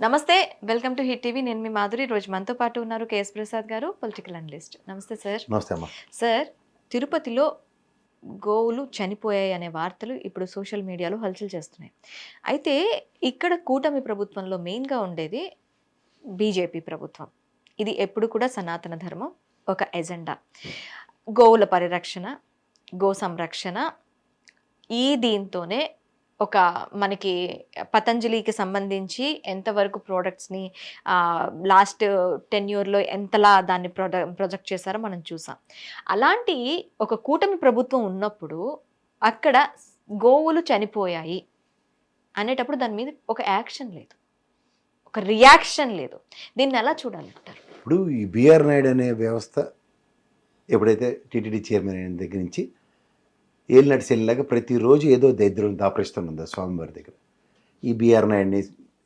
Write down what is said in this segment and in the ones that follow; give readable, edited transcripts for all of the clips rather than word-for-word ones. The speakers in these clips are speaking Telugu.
నమస్తే. Welcome to hit TV. నేను మీ మాధురి. రోజు మనతో పాటు ఉన్నారు కేఎస్ ప్రసాద్ గారు, పొలిటికల్ అనలిస్ట్. నమస్తే సార్. నమస్తే అమ్మా. సార్, తిరుపతిలో గోవులు చనిపోయాయి అనే వార్తలు ఇప్పుడు సోషల్ మీడియాలో హల్చల్ చేస్తున్నాయి. అయితే ఇక్కడ కూటమి ప్రభుత్వంలో మెయిన్గా ఉండేది బీజేపీ ప్రభుత్వం. ఇది ఎప్పుడు కూడా సనాతన ధర్మం ఒక ఎజెండా. గోవుల పరిరక్షణ, గో సంరక్షణ, ఈ దీంతోనే ఒక మనకి పతంజలికి సంబంధించి ఎంతవరకు ప్రోడక్ట్స్ని లాస్ట్ 10 yearsలో ఎంతలా దాన్ని ప్రొజెక్ట్ చేశారో మనం చూసాం. అలాంటి ఒక కూటమి ప్రభుత్వం ఉన్నప్పుడు అక్కడ గోవులు చనిపోయాయి అనేటప్పుడు దాని మీద ఒక యాక్షన్ లేదు, ఒక రియాక్షన్ లేదు. దీన్ని ఎలా చూడాలంటారు? ఇప్పుడు ఈ బిఆర్ నాయుడు అనే వ్యవస్థ ఎప్పుడైతే టీటీడీ చైర్మన్ అయిన దగ్గర నుంచి ఏలినాటి సెల్లిలాగా ప్రతిరోజు ఏదో దరిద్రం దాపరిస్తుందో స్వామివారి దగ్గర. ఈ బిఆర్ నాయుడిని,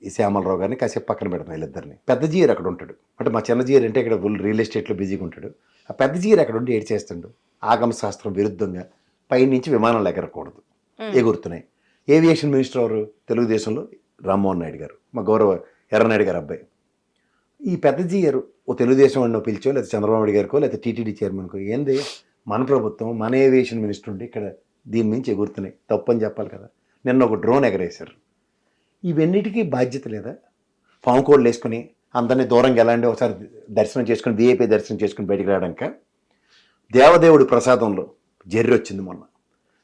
ఈ శ్యామలరావు గారిని కాసేపు పక్కన పెడతాం వీళ్ళిద్దరిని. పెద్ద జీయర్ అక్కడ ఉంటాడు. అంటే మా చిన్న జీయర్ అంటే ఇక్కడ ఫుల్ రియల్ ఎస్టేట్లో బిజీగా ఉంటాడు. ఆ పెద్ద జీయర్ అక్కడ ఉండి ఏడ్చేస్తుండు. ఆగమ శాస్త్రం విరుద్ధంగా పైనుంచి విమానాలు ఎగరకూడదు, ఎగురుతున్నాయి. ఏవియేషన్ మినిస్టర్ ఎవరు? తెలుగుదేశంలో రామ్మోహన్ నాయుడు గారు, మా గౌరవ ఎర్రనాయుడు గారు అబ్బాయి. ఈ పెద్ద జీయర్ ఓ తెలుగుదేశం వాడిని పిలిచో, లేకపోతే చంద్రబాబు నాయుడు గారికో, లేకపోతే టీటీడీ చైర్మన్కో, ఏంది మన ప్రభుత్వం, మన ఏవియేషన్ మినిస్టర్ ఉండి ఇక్కడ దీని నుంచి ఎగురుతున్నాయి, తప్పని చెప్పాలి కదా. నిన్న ఒక డ్రోన్ ఎగరేశారు. ఇవన్నిటికీ బాధ్యత లేదా? పాము కోళ్ళు వేసుకుని అందరినీ దూరంగా ఎలాంటి ఒకసారి దర్శనం చేసుకుని, వీఐపీ దర్శనం చేసుకుని బయటికి రావడానిక? దేవదేవుడి ప్రసాదంలో జర్రి వచ్చింది మొన్న.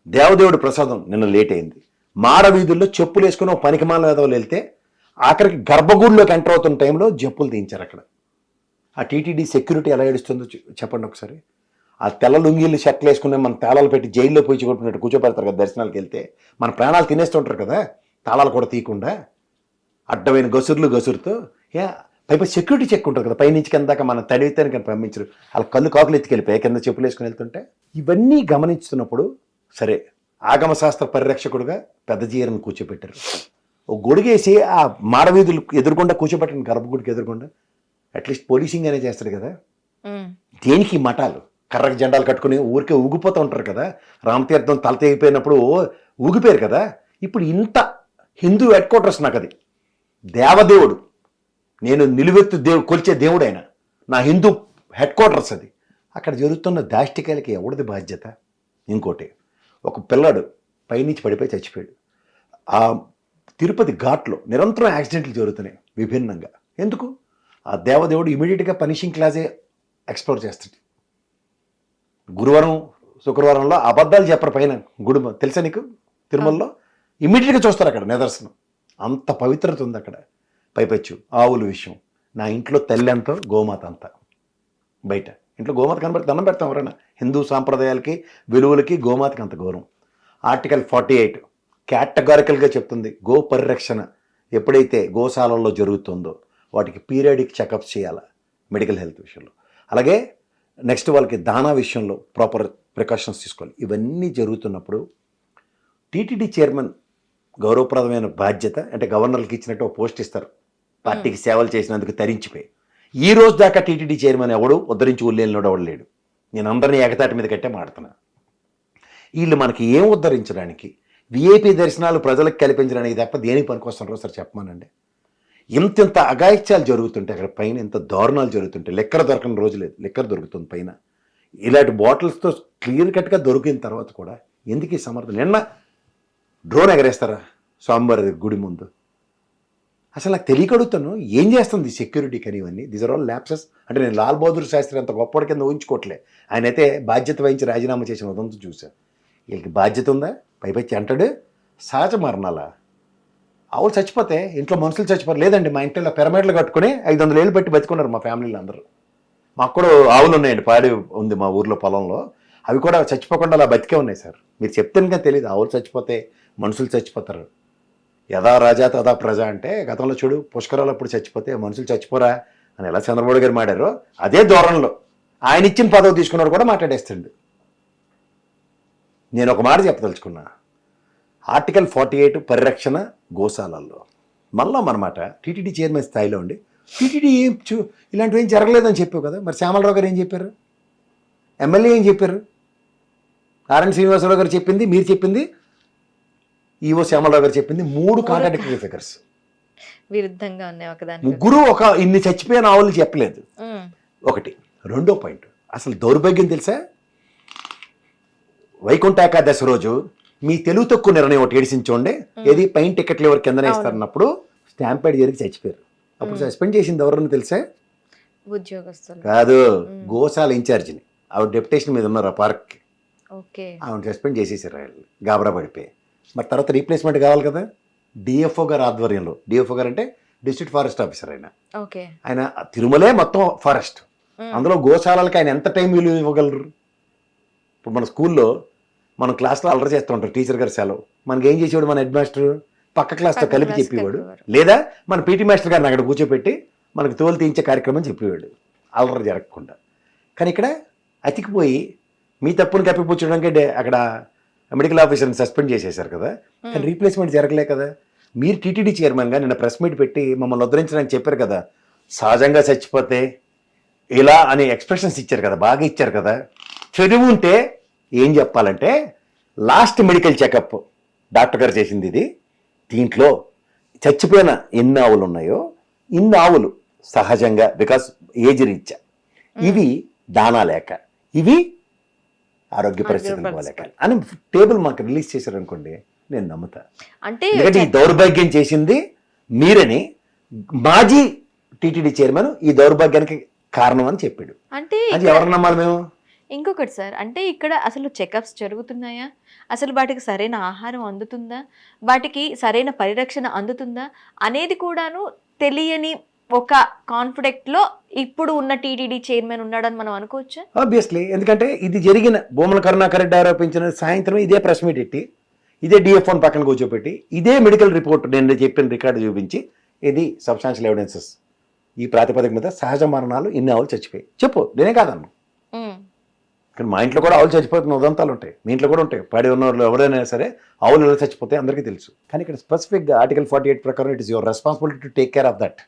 దేవదేవుడి ప్రసాదం నిన్న లేట్ అయింది. మాడ వీధుల్లో చెప్పులు వేసుకుని ఒక పనికిమాల వేదవులు వెళ్తే ఆఖరికి గర్భగుడిలోకి ఎంటర్ అవుతున్న టైంలో చెప్పులు తీయించారు అక్కడ. ఆ టీటీడీ సెక్యూరిటీ ఎలా ఏడుస్తుందో చెప్పండి ఒకసారి. ఆ తెల్ల లుంగీలు షర్ట్లు వేసుకునే మన తాళాలు పెట్టి జైల్లో పోయి కొట్టుకున్నట్టు కూర్చోబెడతారు కదా దర్శనాలకు వెళ్తే. మన ప్రాణాలు తినేస్తుంటారు కదా తాళాలు కూడా తీయకుండా, అడ్డమైన గసురుతో. పైపై సెక్యూరిటీ చెక్ ఉంటుంది కదా, పైనుంచి కిందాక మన తడివితే కానీ పంపించరు. వాళ్ళ కళ్ళు కాకులు ఎత్తుకెళ్ళిపోయి కింద చెప్పులు వేసుకుని వెళ్తుంటే ఇవన్నీ గమనిస్తున్నప్పుడు సరే, ఆగమ శాస్త్ర పరిరక్షకుడుగా పెద్ద జీయర్ని కూర్చోబెట్టారు. ఓ గొడుగేసి ఆ మాడవీధులు ఎదురుకుండా కూర్చోబెట్టిన గర్భగుడికి ఎదురుకుండా అట్లీస్ట్ పోలీసింగ్ అనే చేస్తాడు కదా. దేనికి మఠాలు కర్రకి జెండాలు కట్టుకుని ఊరికే ఊగిపోతూ ఉంటారు కదా. రామతీర్థం తల తెగిపోయినప్పుడు ఊగిపోయారు కదా. ఇప్పుడు ఇంత హిందూ హెడ్ క్వార్టర్స్ నాకు అది దేవదేవుడు, నేను నిలువెత్తు కొలిచే దేవుడు ఆయన, నా హిందూ హెడ్ క్వార్టర్స్ అది. అక్కడ జరుగుతున్న దాష్టికాలకి ఎవరిది బాధ్యత? ఇంకోటి, ఒక పిల్లాడు పైనుంచి పడిపోయి చచ్చిపోయాడు. ఆ తిరుపతి ఘాట్లో నిరంతరం యాక్సిడెంట్లు జరుగుతున్నాయి విభిన్నంగా. ఎందుకు? ఆ దేవదేవుడు ఇమీడియట్గా పనిషింగ్ క్లాసే ఎక్స్ప్లోర్ చేస్తాడు. గురువారం శుక్రవారంలో అబద్ధాలు చెప్పరు పైన గుడి, తెలుసా నీకు? తిరుమలలో ఇమీడియట్గా చూస్తారు అక్కడ నిదర్శనం. అంత పవిత్రత ఉంది అక్కడ. పైపెచ్చు ఆవుల విషయం, నా ఇంట్లో తల్లి అంతా గోమాత అంతా. బయట ఇంట్లో గోమాత కనబడితే దండం పెడతాం ఎవరైనా. హిందూ సాంప్రదాయాలకి విలువలకి గోమాతకి అంత గౌరవం. ఆర్టికల్ 48 కేటగారికల్గా చెప్తుంది, గో పరిరక్షణ ఎప్పుడైతే గోశాలల్లో జరుగుతుందో వాటికి పీరియాడిక్ చెకప్స్ చేయాలి మెడికల్ హెల్త్ విషయంలో. అలాగే నెక్స్ట్ వాళ్ళకి దానా విషయంలో ప్రాపర్ ప్రికాషన్స్ తీసుకోవాలి. ఇవన్నీ జరుగుతున్నప్పుడు టీటీడీ చైర్మన్ గౌరవప్రదమైన బాధ్యత, అంటే గవర్నర్కి ఇచ్చినట్టు ఒక పోస్ట్ ఇస్తారు, పార్టీకి సేవలు చేసినందుకు తరించిపోయి. ఈ రోజు దాకా టీటీడీ చైర్మన్ ఎవడు ఉద్ధరించి ఉల్లేలినోడు ఎవడు లేడు. నేను అందరినీ ఏకతాటి మీద కట్టే మాడుతున్నా. వీళ్ళు మనకి ఏం ఉద్ధరించడానికి, విఐపీ దర్శనాలు ప్రజలకు కల్పించడానికి తప్ప దేనికి పనికొస్తున్నారో సార్ చెప్పమానండి. ఇంత అఘాయిత్యాలు జరుగుతుంటే అక్కడ పైన, ఇంత దారుణాలు జరుగుతుంటే లెక్కర దొరకని రోజు లేదు, లెక్కర దొరుకుతుంది పైన. ఇలాంటి బాటిల్స్తో క్లియర్ కట్గా దొరికిన తర్వాత కూడా ఎందుకు ఈ సమర్థన? నిన్న డ్రోన్ ఎగరేస్తారా స్వామివారి గుడి ముందు? అసలు నాకు తెలియకడుగుతాను, ఏం చేస్తుంది సెక్యూరిటీ కానీ ఇవన్నీ? These are all lapses. అంటే నేను లాల్ బహదూర్ శాస్త్రి అంత గొప్పవాడి కింద ఊహించుకోవట్లే. ఆయన అయితే బాధ్యత వహించి రాజీనామా చేసిన ఉదంతం చూశాను. వీళ్ళకి బాధ్యత ఉందా? పైపచ్చి అంటాడు సహజ మరణాలా? ఆవులు చచ్చిపోతే ఇంట్లో మనుషులు చచ్చిపోరు. లేదండి, మా ఇంట్లో పిరమిడ్లు కట్టుకుని 500 ఏళ్ళు పెట్టి బతుకున్నారు మా ఫ్యామిలీలో అందరూ. మాకు కూడా ఆవులు ఉన్నాయండి, పాడి ఉంది మా ఊర్లో పొలంలో. అవి కూడా చచ్చిపోకుండా అలా బతికే ఉన్నాయి సార్. మీరు చెప్తే కానీ తెలియదు, ఆవులు చచ్చిపోతే మనుషులు చచ్చిపోతారు. యథా రాజా తదా ప్రజ అంటే గతంలో చూడు, పుష్కరాలు అప్పుడు చచ్చిపోతే మనుషులు చచ్చిపోరా అని ఎలా చంద్రబాబు గారు మాడారో అదే ధోరణిలో ఆయన ఇచ్చిన పదవి తీసుకున్నాడు కూడా మాట్లాడేస్తాడు. నేను ఒక మాట చెప్పదలుచుకున్నా, ఆర్టికల్ 48 పరిరక్షణ గోశాలల్లో. మళ్ళా మనమాట టీటీడీ చైర్మన్ స్థాయిలో ఉండి టీటీడీ ఇలాంటివి ఏం జరగలేదని చెప్పావు కదా. మరి శ్యామలరావు గారు ఏం చెప్పారు? ఎమ్మెల్యే ఏం చెప్పారు? ఆర్ఎన్ శ్రీనివాసరావు గారు చెప్పింది, మీరు చెప్పింది, ఈవో శ్యామలరావు గారు చెప్పింది 3 కాంట్రాడిక్టరీ ఫిగర్స్. విరుద్ధంగా ఉన్నాయి ఒకదాని ముగ్గురు ఇన్ని చచ్చిపోయిన ఆవులు చెప్పలేదు. ఒకటి. రెండో పాయింట్, అసలు దౌర్భాగ్యం తెలుసా? వైకుంఠ ఏకాదశి రోజు మీ తెలుగు తక్కువ నిర్ణయం ఒకటి ఏడిసించోండి, ఏది పైన టికెట్లు ఎవరు కిందనే ఇస్తారన్నప్పుడు స్టాంపేడ్ జరిగి చచ్చిపోయారు. అప్పుడు సస్పెండ్ చేసింది ఎవరని తెలుసా? ఉద్యోగస్తులు కాదు, గోశాల ఇన్ఛార్జిని. ఆవిడ డెప్యుటేషన్ మీద ఉన్నారు ఆ పార్క్కి. ఆవిడ సస్పెండ్ చేసేసారు వాళ్ళు, గాబరా పడిపోయి. మరి తర్వాత రీప్లేస్మెంట్ కావాలి కదా. డిఎఫ్ఓ గారు ఆధ్వర్యంలో, డిఎఫ్ఓ గారు అంటే డిస్ట్రిక్ట్ ఫారెస్ట్ ఆఫీసర్ ఆయన తిరుమలే మొత్తం ఫారెస్ట్, అందులో గోశాలకి ఆయన ఎంత టైం విలువ ఇవ్వగలరు? ఇప్పుడు మన స్కూల్లో మనం క్లాస్లో అల్లరి చేస్తూ ఉంటారు, టీచర్ గారు సెలవు, మనకి ఏం చేసేవాడు మన హెడ్ మాస్టర్? పక్క క్లాస్తో కలిపి చెప్పేవాడు, లేదా మన పీటీ మాస్టర్ గారిని అక్కడ కూర్చోపెట్టి మనకు తోలు తీయించే కార్యక్రమం చెప్పేవాడు అల్లరి జరగకుండా. కానీ ఇక్కడ అతికిపోయి మీ తప్పును కప్పిపుచ్చడానికి అక్కడ మెడికల్ ఆఫీసర్ని సస్పెండ్ చేసేశారు కదా, కానీ రీప్లేస్మెంట్ జరగలే కదా. మీరు టీటీడీ చైర్మన్గా నిన్న ప్రెస్ మీట్ పెట్టి మమ్మల్ని ఉద్ధరించడానికి చెప్పారు కదా, సహజంగా చచ్చిపోతే ఇలా అని ఎక్స్ప్రెషన్స్ ఇచ్చారు కదా, బాగా ఇచ్చారు కదా. చదువు ఉంటే ఏం చెప్పాలంటే లాస్ట్ మెడికల్ చెకప్ డాక్టర్ గారు చేసింది ఇది. దీంట్లో చచ్చిపోయిన ఎన్ని ఆవులు ఉన్నాయో ఇన్ని ఆవులు సహజంగా బికాస్ ఏజ్ రీత్యా, ఇవి దానా లేక, ఇవి ఆరోగ్య పరిస్థితులు పోలేక అని టేబుల్ మాకు రిలీజ్ చేశారు అనుకోండి, నేను నమ్ముతా. అంటే ఈ దౌర్భాగ్యం చేసింది మీరని మాజీ టీటీడీ చైర్మన్ ఈ దౌర్భాగ్యానికి కారణం అని చెప్పాడు. అంటే అది ఎవరు నమ్మాలి మేము? ఇంకొకటి సార్, అంటే ఇక్కడ అసలు చెకప్స్ జరుగుతున్నాయా? అసలు వాటికి సరైన ఆహారం అందుతుందా? వాటికి సరైన పరిరక్షణ అందుతుందా అనేది కూడాను తెలియని ఒక కాన్ఫిడెంట్లో ఇప్పుడు ఉన్న టీటీడీ చైర్మన్ ఉన్నాడని మనం అనుకోవచ్చా? ఆబ్వియస్లీ, ఎందుకంటే ఇది జరిగిన భూమల కరుణాకర్ రెడ్డి ఆరోపించిన సాయంత్రం ఇదే ప్రెస్ మీట్ ఎట్టి, ఇదే డిఎఫ్ఓన్ పక్కన కూర్చోపెట్టి, ఇదే మెడికల్ రిపోర్ట్ నేను చెప్పిన రికార్డు చూపించి, ఇది సబ్స్టాన్షియల్ ఎవిడెన్సెస్, ఈ ప్రాతిపదిక మీద సహజ మరణాలు ఇన్ని ఆవులు చచ్చిపోయి చెప్పు, నేనే కాదన్ను. కానీ మా ఇంట్లో కూడా ఆవులు చచ్చిపోతున్న ఉదంతాలు ఉంటాయి, మీ ఇంట్లో కూడా ఉంటాయి. పాడి ఉన్న వాళ్ళు ఎవరైనా సరే ఆవులు ఎలా చచ్చిపోతాయి అందరికీ తెలుసు. కానీ ఇక్కడ స్పెసిఫిక్గా ఆర్టికల్ 48 ప్రకారం it is your responsibility to take care of that.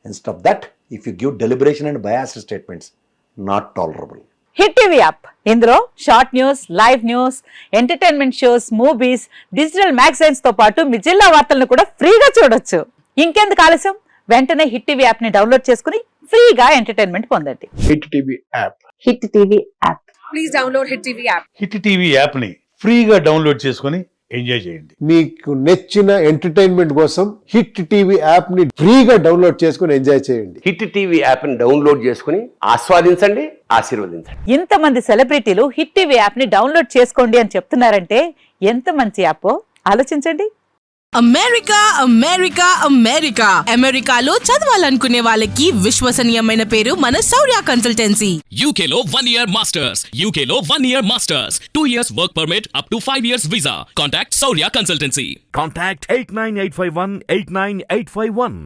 Instead of that if you give deliberation and biased statements, not tolerable. Hit TV app, ఇందులో short news, live news, entertainment shows, movies, digital magazines తో పాటు మీ జిల్లా వార్తలను కూడా ఫ్రీగా చూడొచ్చు. ఇంకెందుకు ఆలస్యం, వెంటనే హిట్ టీవీ యాప్ ని డౌన్లోడ్ చేసుకుని ఫ్రీగా ఎంటర్టైన్మెంట్ పొందండి. Hit TV app, hit TV app, please download hit TV app. Hit TV app ని ఫ్రీగా డౌన్లోడ్ చేసుకుని ఎంజాయ్ చేయండి. మీకు నచ్చిన ఎంటర్టైన్మెంట్ కోసం హిట్ టీవీ యాప్ ని ఫ్రీగా డౌన్లోడ్ చేసుకుని ఎంజాయ్ చేయండి. హిట్ టీవీ యాప్ ని డౌన్లోడ్ చేసుకుని ఆస్వాదించండి, ఆశీర్వదించండి. ఇంతమంది సెలబ్రిటీలు హిట్ టీవీ యాప్ ని డౌన్లోడ్ చేసుకోండి అని చెప్తున్నారంటే ఎంత మంచి యాప్ ఆలోచించండి. అమెరికా అమెరికా అమెరికా అమెరికాలో చదవాలనుకునే వాళ్ళకి విశ్వసనీయమైన పేరు మన శౌర్య కన్సల్టెన్సీ. UK లో 1 year masters, UK లో 1 year masters, 2 years work permit up to 5 years visa. Contact Saurya Consultancy. Contact 89851 89851.